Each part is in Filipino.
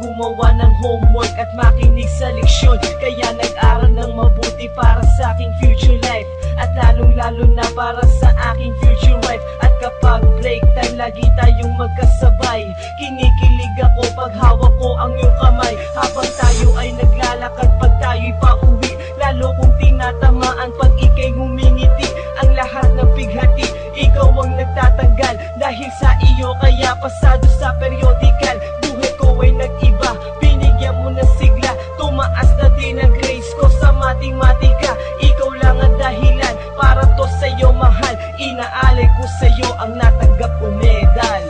gumawa ng homework at makinig sa leksyon. Kaya nag-aral ng mabuti para sa aking future life, at lalong-lalo na para sa aking future wife. At kapag break time, lagi tayong magkasabay. Kinikilig ako pag hawak ko ang iyong kamay, habang tayo ay naglalakad pag tayo'y pauwi. Lalo kong tinatamaan pag ika'y ngumingiti. Ang lahat ng pighati, ikaw ang nagtatanggal. Dahil sa iyo kaya pasado sa periodical. Buhay ko ay nag-iba, binigyan mo ng sigla. Tumaas na din ang grades ko sa matematika. Ikaw lang ang dahilan para to sa'yo mahal. Inaalay ko sa'yo ang natanggap kong medal.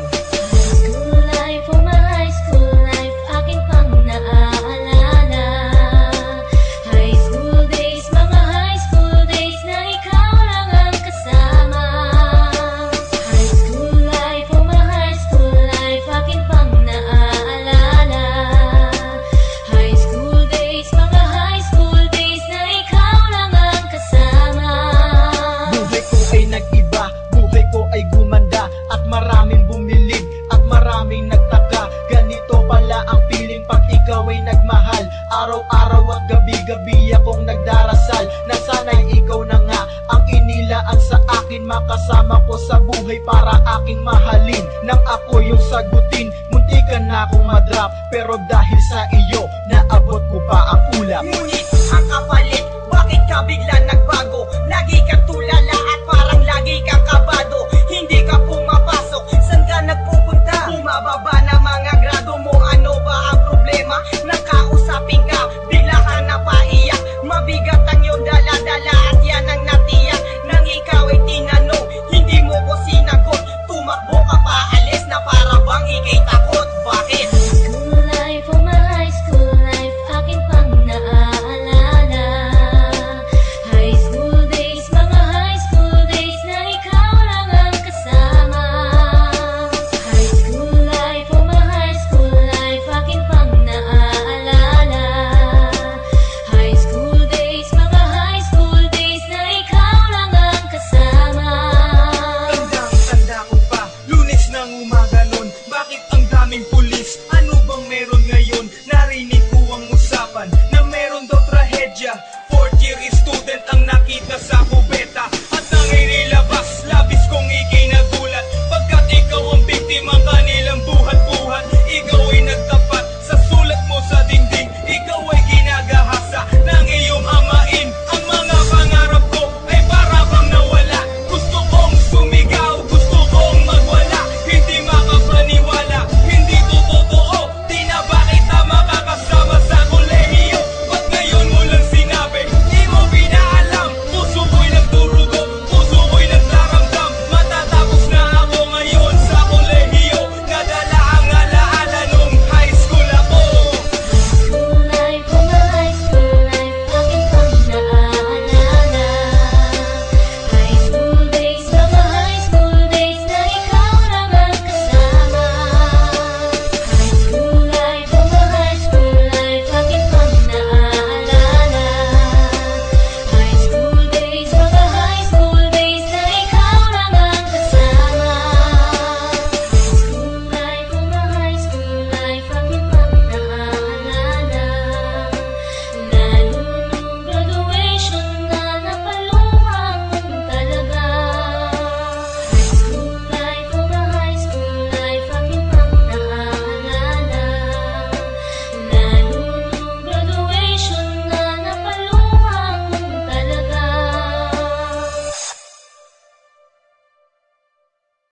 Araw-araw at gabi-gabi akong nagdarasal na sana'y ikaw na nga ang inilaan sa akin. Makasama ko sa buhay para aking mahalin. Nang ako yung sagutin, muntikan na akong madrop. Pero dahil sa iyo,